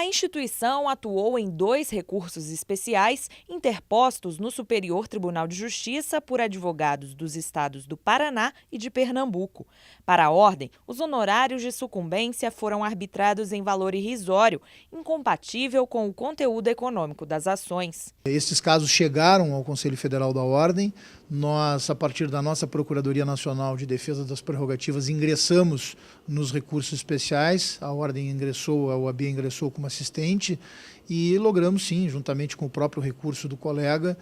instituição atuou em 2 recursos especiais interpostos no Superior Tribunal de Justiça por advogados dos estados do Paraná e de Pernambuco. Para a ordem, os honorários de sucumbência foram arbitrados em valor irrisório, incompatível com o conteúdo econômico das ações. Esses casos chegaram ao Conselho Federal da Ordem. Nós, a partir da nossa Procuradoria Nacional de Defesa das Prerrogativas, ingressamos nos recursos especiais. A Ordem ingressou, a OAB ingressou como assistente e logramos, sim, juntamente com o próprio recurso do colega,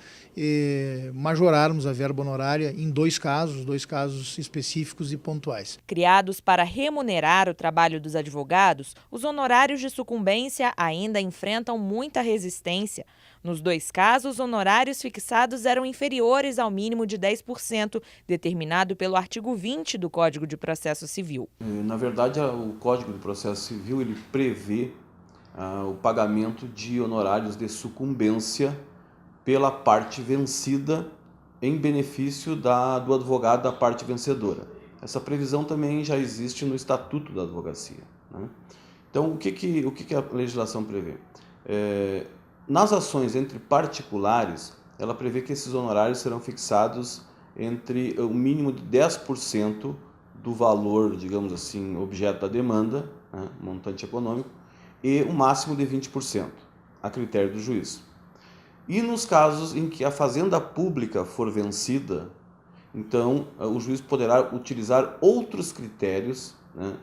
majorarmos a verba honorária em 2 casos específicos e pontuais. Criados para remunerar o trabalho dos advogados, os honorários de sucumbência ainda enfrentam muita resistência. Nos 2 casos, honorários fixados eram inferiores ao mínimo de 10%, determinado pelo artigo 20 do Código de Processo Civil. Na verdade, o Código de Processo Civil ele prevê o pagamento de honorários de sucumbência pela parte vencida em benefício do advogado da parte vencedora. Essa previsão também já existe no Estatuto da Advocacia, né? Então, o que a legislação prevê? Nas ações entre particulares, ela prevê que esses honorários serão fixados entre o mínimo de 10% do valor, digamos assim, objeto da demanda, né, montante econômico, e o máximo de 20%, a critério do juiz. E nos casos em que a fazenda pública for vencida, então o juiz poderá utilizar outros critérios, né,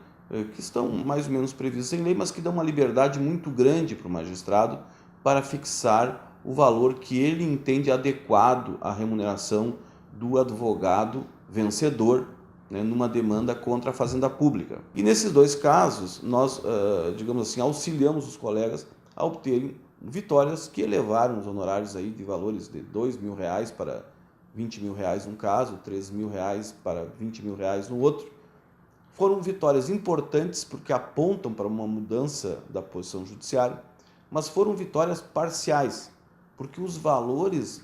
que estão mais ou menos previstos em lei, mas que dão uma liberdade muito grande para o magistrado para fixar o valor que ele entende adequado à remuneração do advogado vencedor, né, numa demanda contra a fazenda pública. E nesses 2 casos, nós, digamos assim, auxiliamos os colegas a obterem vitórias que elevaram os honorários aí de valores de R$2.000 para R$20.000 num caso, R$3.000 para R$20.000 no outro. Foram vitórias importantes porque apontam para uma mudança da posição judiciária, mas foram vitórias parciais, porque os valores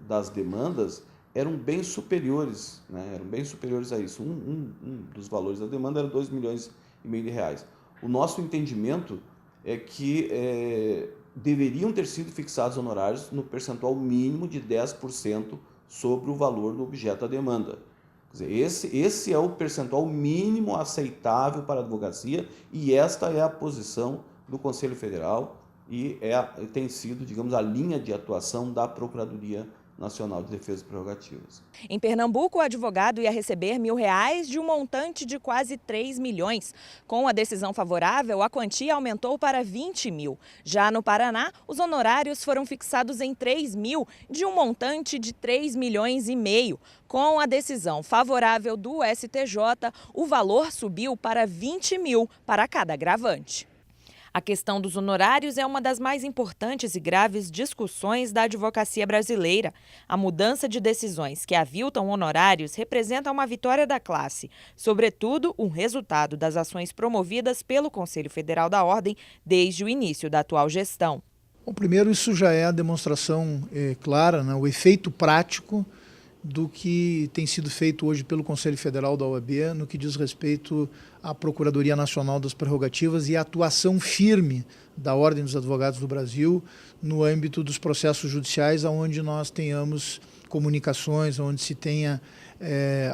das demandas eram bem superiores, né? Eram bem superiores a isso. Um dos valores da demanda era R$2,5 milhões. O nosso entendimento é que deveriam ter sido fixados honorários no percentual mínimo de 10% sobre o valor do objeto da demanda. Quer dizer, esse é o percentual mínimo aceitável para a advocacia e esta é a posição do Conselho Federal e tem sido, digamos, a linha de atuação da Procuradoria Nacional de Defesa das Prerrogativas. Em Pernambuco, o advogado ia receber R$1.000 de um montante de quase 3 milhões. Com a decisão favorável, a quantia aumentou para 20 mil. Já no Paraná, os honorários foram fixados em 3 mil de um montante de 3,5 milhões. Com a decisão favorável do STJ, o valor subiu para 20 mil para cada agravante. A questão dos honorários é uma das mais importantes e graves discussões da advocacia brasileira. A mudança de decisões que aviltam honorários representa uma vitória da classe, sobretudo um resultado das ações promovidas pelo Conselho Federal da Ordem desde o início da atual gestão. Bom, primeiro, isso já é a demonstração clara, né, o efeito prático do que tem sido feito hoje pelo Conselho Federal da OAB no que diz respeito à Procuradoria Nacional das Prerrogativas e a atuação firme da Ordem dos Advogados do Brasil no âmbito dos processos judiciais, onde nós tenhamos comunicações, onde se tenha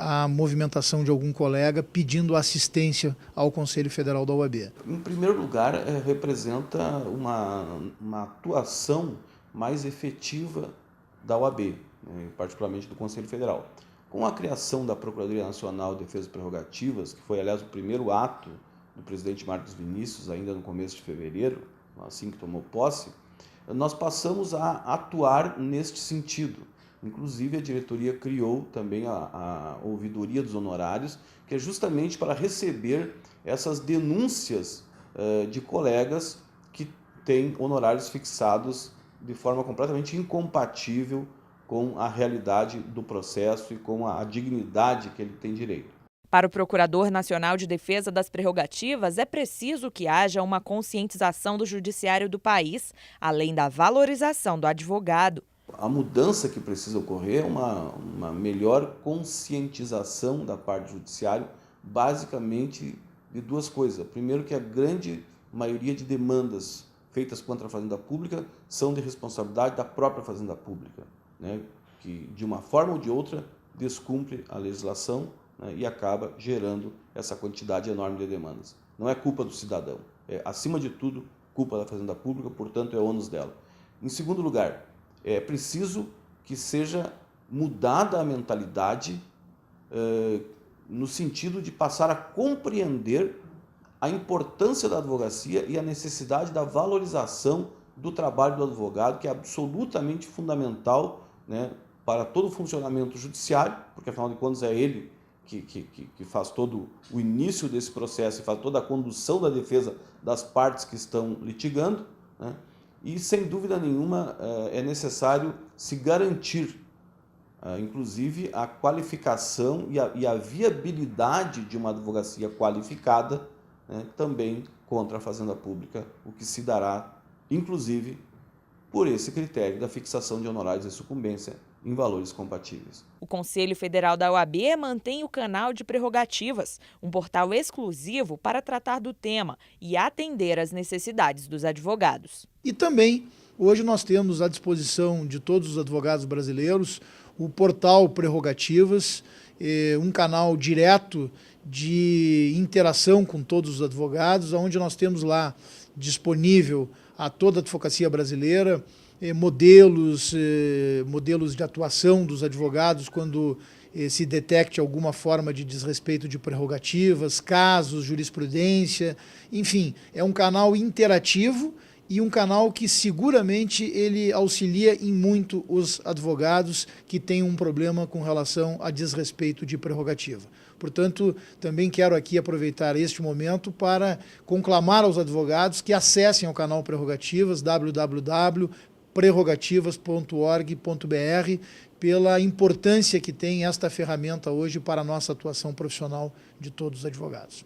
a movimentação de algum colega pedindo assistência ao Conselho Federal da OAB. Em primeiro lugar, representa uma atuação mais efetiva da OAB, particularmente do Conselho Federal. Com a criação da Procuradoria Nacional de Defesa das Prerrogativas, que foi, aliás, o primeiro ato do presidente Marcos Vinícius, ainda no começo de fevereiro, assim que tomou posse, nós passamos a atuar neste sentido. Inclusive, a diretoria criou também a ouvidoria dos honorários, que é justamente para receber essas denúncias de colegas que têm honorários fixados de forma completamente incompatível com a realidade do processo e com a dignidade que ele tem direito. Para o Procurador Nacional de Defesa das Prerrogativas, é preciso que haja uma conscientização do judiciário do país, além da valorização do advogado. A mudança que precisa ocorrer é uma melhor conscientização da parte do judiciário, basicamente de 2 coisas. Primeiro, que a grande a maioria de demandas feitas contra a Fazenda Pública são de responsabilidade da própria Fazenda Pública, né, que de uma forma ou de outra descumpre a legislação, né, e acaba gerando essa quantidade enorme de demandas. Não é culpa do cidadão, é, acima de tudo, culpa da Fazenda Pública, portanto, é ônus dela. Em segundo lugar, é preciso que seja mudada a mentalidade no sentido de passar a compreender a importância da advocacia e a necessidade da valorização do trabalho do advogado, que é absolutamente fundamental, né, para todo o funcionamento judiciário, porque, afinal de contas, é ele que faz todo o início desse processo e faz toda a condução da defesa das partes que estão litigando, né? E, sem dúvida nenhuma, é necessário se garantir, inclusive, a qualificação e a viabilidade de uma advocacia qualificada, né, também contra a Fazenda Pública, o que se dará, inclusive, por esse critério da fixação de honorários de sucumbência em valores compatíveis. O Conselho Federal da OAB mantém o canal de prerrogativas, um portal exclusivo para tratar do tema e atender às necessidades dos advogados. E também, hoje nós temos à disposição de todos os advogados brasileiros o portal Prerrogativas, um canal direto de interação com todos os advogados, onde nós temos lá disponível a toda a advocacia brasileira, modelos de atuação dos advogados quando se detecte alguma forma de desrespeito de prerrogativas, casos, jurisprudência, enfim, é um canal interativo e um canal que seguramente ele auxilia em muito os advogados que têm um problema com relação a desrespeito de prerrogativa. Portanto, também quero aqui aproveitar este momento para conclamar aos advogados que acessem ao canal Prerrogativas, www.prerrogativas.org.br, pela importância que tem esta ferramenta hoje para a nossa atuação profissional de todos os advogados.